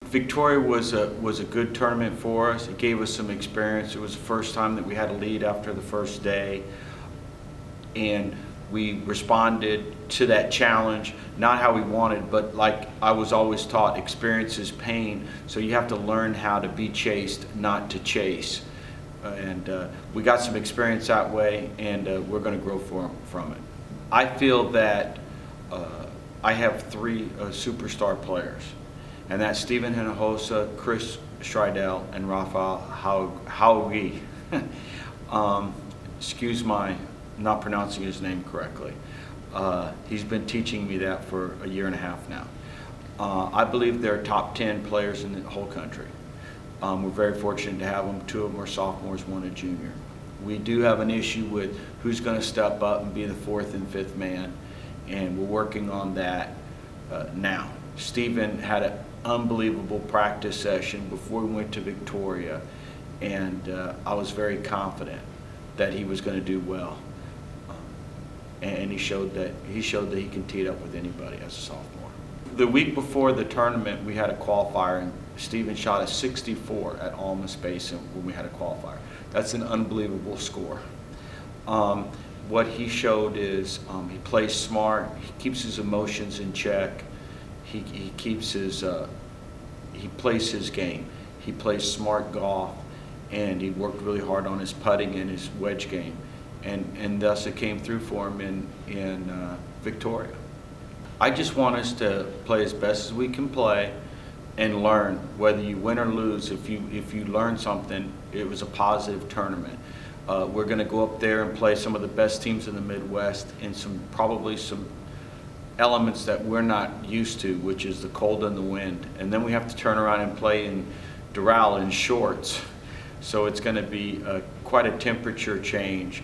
Victoria was a good tournament for us. It gave us some experience. It was the first time that we had a lead after the first day, and we responded to that challenge, not how we wanted, but like I was always taught, experience is pain, so you have to learn how to be chased, not to chase. And we got some experience that way, and we're going to grow from it. I feel that I have three superstar players, and that's Stephen Hinojosa, Chris Stridell, and Rafael Haugi. Excuse my not pronouncing his name correctly. He's been teaching me that for a year and a half now. I believe they're top 10 players in the whole country. We're very fortunate to have them. 2 of them are sophomores, 1 a junior. We do have an issue with who's going to step up and be the 4th and 5th man, and we're working on that now. Stephen had an unbelievable practice session before we went to Victoria, and I was very confident that he was going to do well. And he showed that he can tee it up with anybody as a sophomore. The week before the tournament, we had a qualifier, and Stephen shot a 64 at Almas Basin when we had a qualifier. That's an unbelievable score. What he showed is he plays smart. He keeps his emotions in check. He keeps his he plays his game. He plays smart golf, and he worked really hard on his putting and his wedge game. And thus it came through for him in Victoria. I just want us to play as best as we can play and learn. Whether you win or lose, if you learn something, it was a positive tournament. We're going to go up there and play some of the best teams in the Midwest and probably some elements that we're not used to, which is the cold and the wind. And then we have to turn around and play in Doral in shorts. So it's going to be quite a temperature change.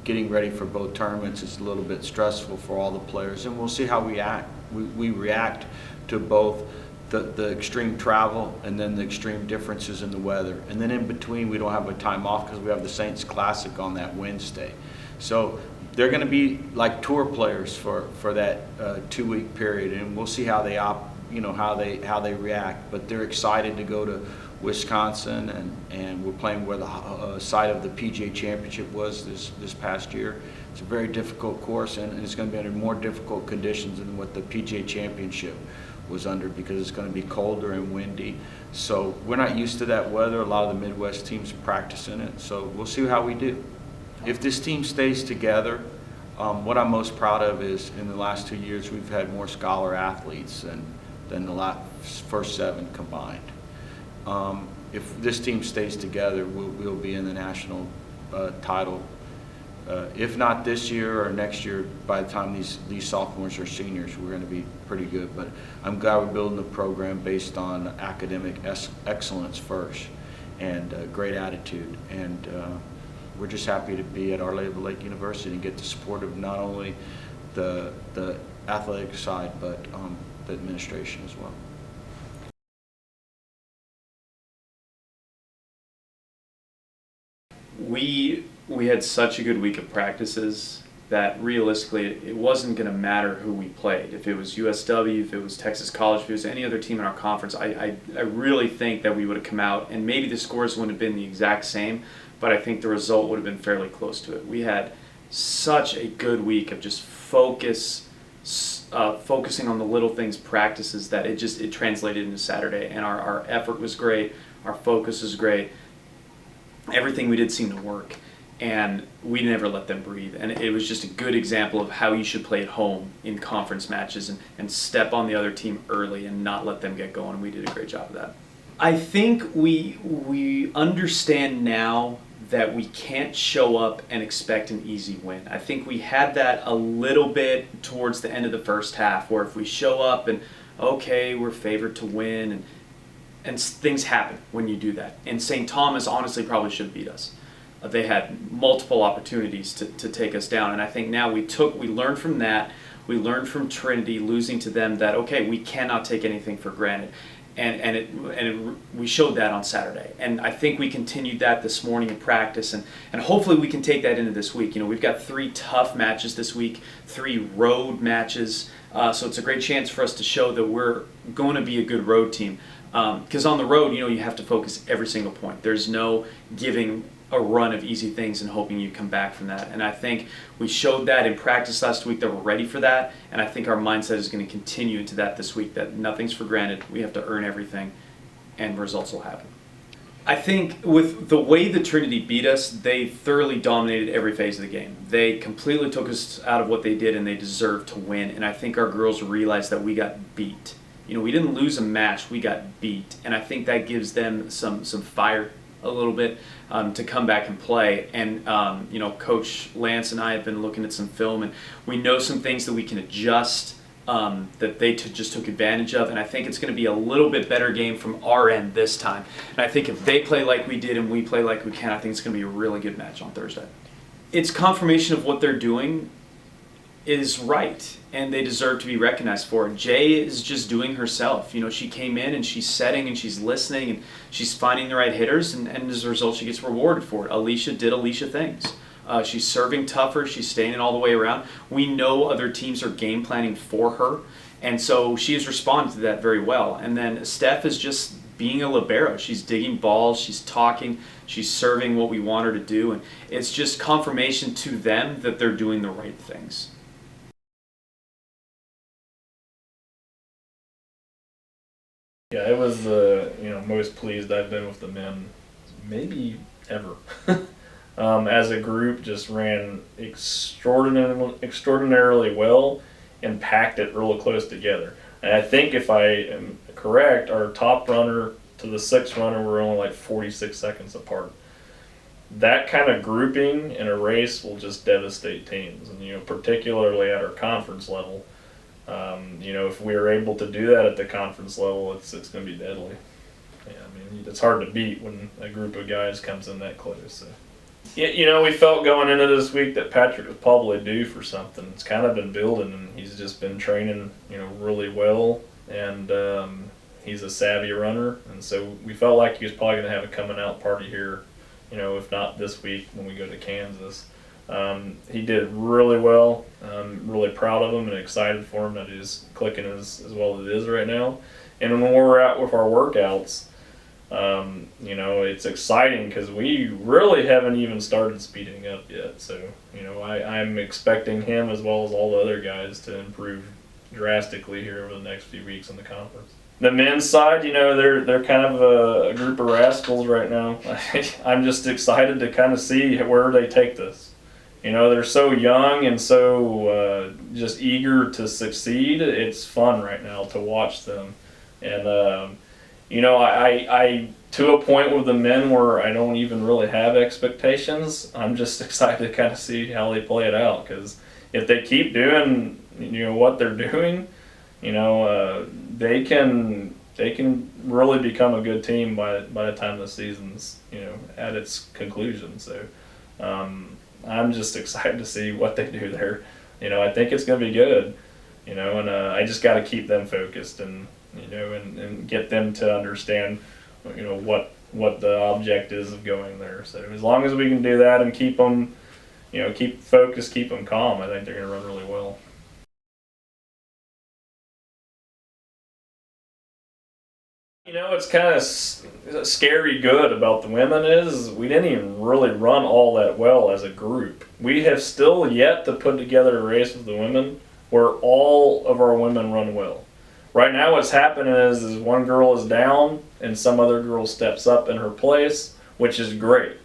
Getting ready for both tournaments is a little bit stressful for all the players, and we'll see how we react to both the extreme travel and then the extreme differences in the weather. And then in between, we don't have a time off because we have the Saints Classic on that Wednesday. So they're going to be like tour players for that 2-week period, and we'll see how they how they react. But they're excited to go to Wisconsin, and we're playing where the site of the PGA Championship was this past year. It's a very difficult course, and it's going to be under more difficult conditions than what the PGA Championship was under, because it's going to be colder and windy. So we're not used to that weather. A lot of the Midwest teams practice in it, so we'll see how we do. If this team stays together, what I'm most proud of is in the last 2 years we've had more scholar athletes than the first 7 combined. If this team stays together, we'll be in the national title. If not this year or next year, by the time these sophomores or seniors, we're going to be pretty good. But I'm glad we're building the program based on academic excellence first and great attitude. And we're just happy to be at Our Lady of the Lake University and get the support of not only the athletic side, but the administration as well. We had such a good week of practices that realistically it wasn't going to matter who we played. If it was USW, if it was Texas College, if it was any other team in our conference, I really think that we would have come out, and maybe the scores wouldn't have been the exact same, but I think the result would have been fairly close to it. We had such a good week of just focusing on the little things, practices, that it translated into Saturday, and our effort was great, our focus was great. Everything we did seemed to work, and we never let them breathe. And it was just a good example of how you should play at home in conference matches and step on the other team early and not let them get going. We did a great job of that. I think we understand now that we can't show up and expect an easy win. I think we had that a little bit towards the end of the first half, where if we show up and, okay, we're favored to win, and things happen when you do that. And St. Thomas honestly probably should have beat us. They had multiple opportunities to take us down, and I think now we learned from that. We learned from Trinity losing to them that, okay, we cannot take anything for granted. We showed that on Saturday, and I think we continued that this morning in practice, and hopefully we can take that into this week. We've got 3 tough matches this week, 3 road matches, so it's a great chance for us to show that we're going to be a good road team. Because on the road, you have to focus every single point. There's no giving a run of easy things and hoping you come back from that. And I think we showed that in practice last week that we're ready for that. And I think our mindset is going to continue into that this week, that nothing's for granted. We have to earn everything and results will happen. I think with the way the Trinity beat us, they thoroughly dominated every phase of the game. They completely took us out of what they did and they deserved to win. And I think our girls realized that we got beat. We didn't lose a match, we got beat. And I think that gives them some fire a little bit to come back and play. And Coach Lance and I have been looking at some film, and we know some things that we can adjust that they just took advantage of. And I think it's going to be a little bit better game from our end this time. And I think if they play like we did and we play like we can, I think it's going to be a really good match on Thursday. It's confirmation of what they're doing is right, and they deserve to be recognized for it. Jay is just doing herself. She came in and she's setting and she's listening and she's finding the right hitters, and as a result, she gets rewarded for it. Alicia did Alicia things. She's serving tougher. She's staying it all the way around. We know other teams are game planning for her, and so she has responded to that very well. And then Steph is just being a libero. She's digging balls. She's talking. She's serving what we want her to do, and it's just confirmation to them that they're doing the right things. Yeah, it was the most pleased I've been with the men maybe ever. As a group, just ran extraordinarily well and packed it real close together. And I think if I am correct, our top runner to the sixth runner were only like 46 seconds apart. That kind of grouping in a race will just devastate teams, and particularly at our conference level. If we are able to do that at the conference level, it's going to be deadly. Yeah, it's hard to beat when a group of guys comes in that close. So. Yeah, we felt going into this week that Patrick was probably due for something. It's kind of been building, and he's just been training, really well, and he's a savvy runner, and so we felt like he was probably going to have a coming out party here, if not this week when we go to Kansas. He did really well. I'm really proud of him and excited for him that he's clicking as well as it is right now. And when we're out with our workouts, it's exciting because we really haven't even started speeding up yet. So, I'm expecting him as well as all the other guys to improve drastically here over the next few weeks in the conference. The men's side, they're kind of a group of rascals right now. I'm just excited to kind of see where they take this. They're so young and so just eager to succeed. It's fun right now to watch them. And, I to a point with the men where I don't even really have expectations. I'm just excited to kind of see how they play it out. Because if they keep doing, what they're doing, they can really become a good team by the time the season's, at its conclusion. So, I'm just excited to see what they do there. I think it's going to be good, and I just got to keep them focused and get them to understand, what the object is of going there. So as long as we can do that and keep them, keep focused, keep them calm, I think they're going to run really well. It's kind of scary good about the women is we didn't even really run all that well as a group. We have still yet to put together a race with the women where all of our women run well. Right now what's happening is one girl is down and some other girl steps up in her place, which is great.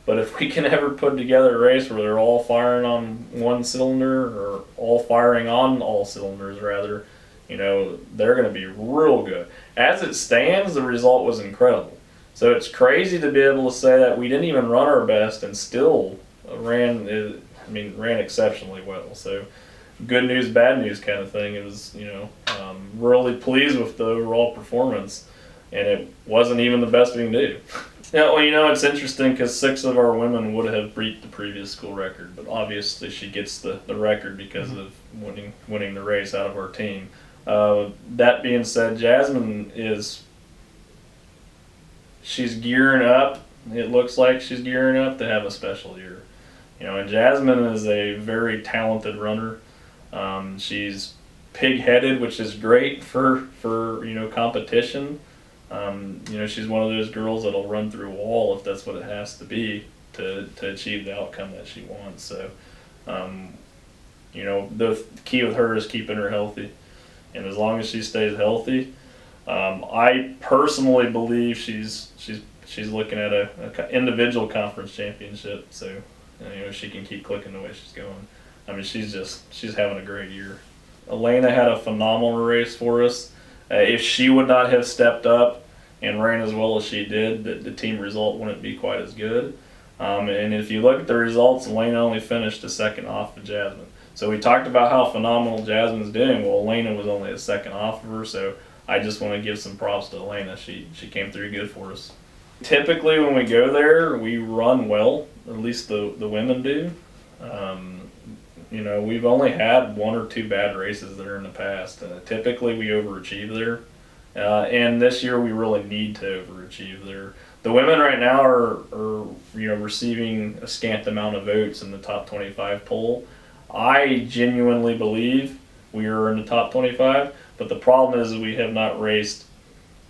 But if we can ever put together a race where they're all firing on one cylinder or all firing on all cylinders rather, they're going to be real good. As it stands, the result was incredible. So it's crazy to be able to say that we didn't even run our best and still ran exceptionally well. So good news, bad news kind of thing. It was, really pleased with the overall performance, and it wasn't even the best we can do. It's interesting because 6 of our women would have beat the previous school record, but obviously she gets the record because of winning the race out of our team. That being said, Jasmine she's gearing up. It looks like she's gearing up to have a special year. And Jasmine is a very talented runner. She's pig-headed, which is great for competition. You know, she's one of those girls that'll run through a wall if that's what it has to be to achieve the outcome that she wants. So, you know, the key with her is keeping her healthy, and as long as she stays healthy, I personally believe she's looking at a individual conference championship. So, you know, she can keep clicking the way she's going. I mean, she's having a great year. Elena had a phenomenal race for us. If she would not have stepped up and ran as well as she did, the team result wouldn't be quite as good. And if you look at the results, Elena only finished a second off of Jasmine. So we talked about how phenomenal Jasmine's doing. Well, Elena was only a second off of her, so I just want to give some props to Elena. She came through good for us. Typically when we go there, we run well, at least the women do. You know, we've only had 1 or 2 bad races there in the past. Typically we overachieve there. And this year we really need to overachieve there. The women right now are you know, receiving a scant amount of votes in the top 25 poll. I genuinely believe we are in the top 25, but the problem is we have not raced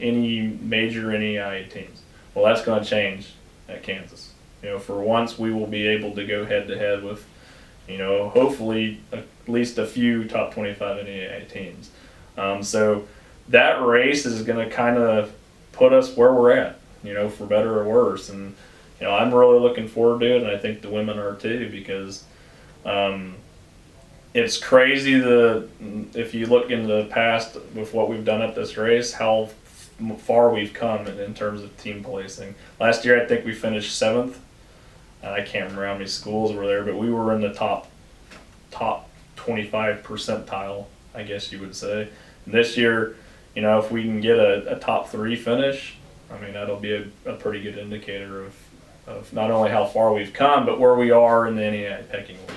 any major NEI teams. Well, that's going to change at Kansas. You know, for once we will be able to go head to head with, you know, hopefully at least a few top 25 NEI teams. So that race is going to kind of put us where we're at, you know, for better or worse. And, you know, I'm really looking forward to it, and I think the women are too, because it's crazy if you look in the past with what we've done at this race, how far we've come in terms of team placing. Last year I think we finished 7th. I can't remember how many schools were there, but we were in the top 25 percentile, I guess you would say. And this year, you know, if we can get a top 3 finish, I mean, that'll be a pretty good indicator of not only how far we've come, but where we are in the NEI pecking order.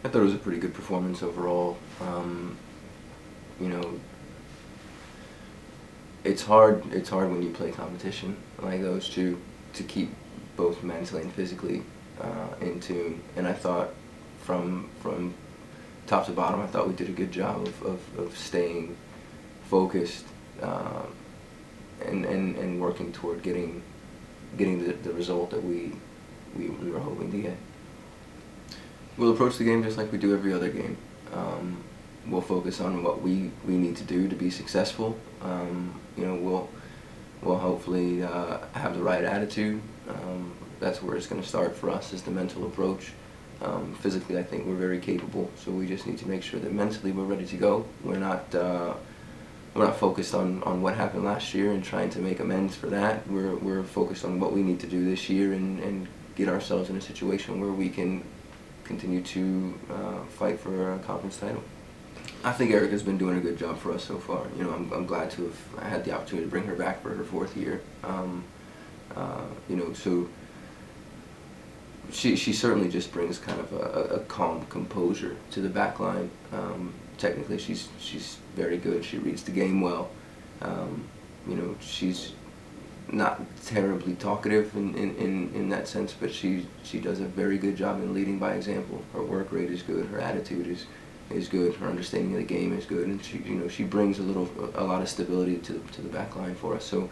I thought it was a pretty good performance overall. You know, it's hard when you play competition like those two to keep both mentally and physically in tune. And I thought from top to bottom, I thought we did a good job of staying focused and working toward getting the result that we were hoping to get. We'll approach the game just like we do every other game. We'll focus on what we need to do to be successful. You know, we'll hopefully have the right attitude. That's where it's going to start for us, is the mental approach. Physically, I think we're very capable, so we just need to make sure that mentally we're ready to go. We're not focused on what happened last year and trying to make amends for that. We're focused on what we need to do this year and get ourselves in a situation where we can continue to fight for a conference title. I think Erica's been doing a good job for us so far. You know, I'm glad to have had the opportunity to bring her back for her 4th year. You know, so she certainly just brings kind of a calm composure to the back line. Technically, she's very good. She reads the game well. You know, she's not terribly talkative in that sense, but she does a very good job in leading by example. Her work rate is good. Her attitude is good. Her understanding of the game is good, and she brings a lot of stability to the back line for us. So,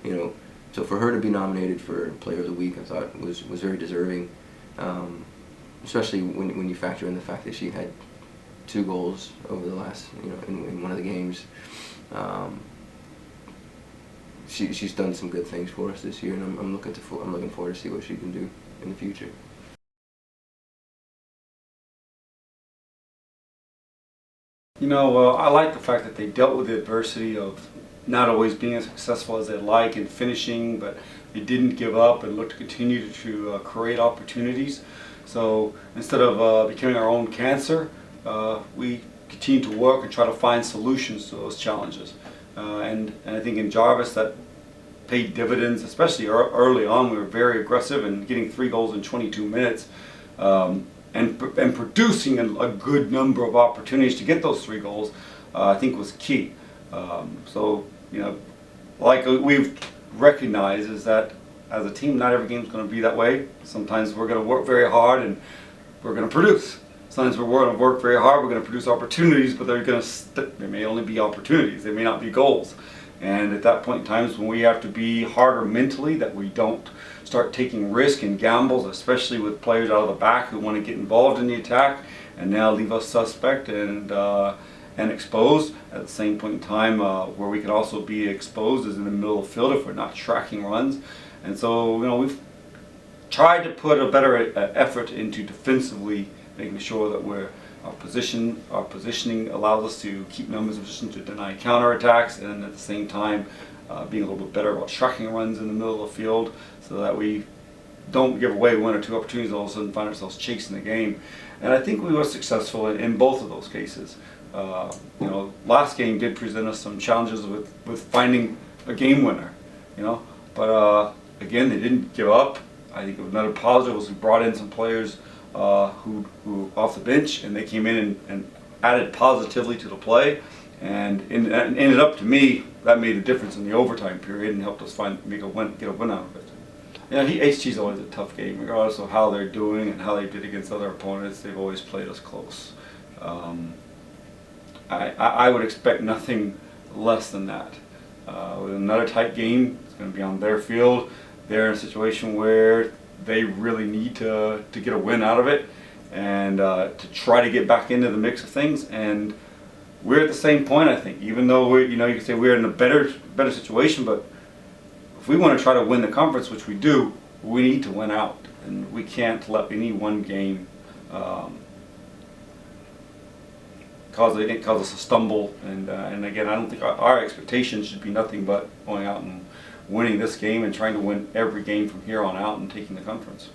you know, so for her to be nominated for Player of the Week, I thought was very deserving, especially when you factor in the fact that she had 2 goals over the last, you know, in one of the games. She's done some good things for us this year, and I'm looking forward to see what she can do in the future. You know, I like the fact that they dealt with the adversity of not always being as successful as they'd like in finishing, but they didn't give up and looked to continue to create opportunities. So instead of becoming our own cancer, we continue to work and try to find solutions to those challenges. And I think in Jarvis that paid dividends, especially early on. We were very aggressive and getting 3 goals in 22 minutes. And producing a good number of opportunities to get those 3 goals, I think was key. So, you know, like we've recognized is that as a team, not every game is going to be that way. Sometimes we're going to work very hard and we're going to produce. Sometimes we're going to work very hard, we're going to produce opportunities, but they may only be opportunities, they may not be goals. And at that point in time is when we have to be harder mentally, that we don't start taking risk and gambles, especially with players out of the back who want to get involved in the attack and now leave us suspect and exposed. At the same point in time, where we can also be exposed is in the middle of the field if we're not tracking runs. And so, we've tried to put a better effort into defensively making sure that our positioning allows us to keep numbers in position to deny counterattacks, and at the same time being a little bit better about tracking runs in the middle of the field so that we don't give away 1 or 2 opportunities and all of a sudden find ourselves chasing the game. And I think we were successful in both of those cases. Last game did present us some challenges with finding a game winner, but again, they didn't give up. I think another positive was we brought in some players who off the bench, and they came in and added positively to the play, and ended up, to me, that made a difference in the overtime period and helped us get a win out of it. HT is always a tough game, regardless of how they're doing and how they did against other opponents. They've always played us close. I would expect nothing less than that. With another tight game, it's going to be on their field. They're in a situation where they really need to get a win out of it and to try to get back into the mix of things. And we're at the same point, I think. Even though you can say we're in a better situation, but if we want to try to win the conference, which we do, we need to win out, and we can't let any one game cause us a stumble. And again, I don't think our expectations should be nothing but going out and winning this game and trying to win every game from here on out and taking the conference.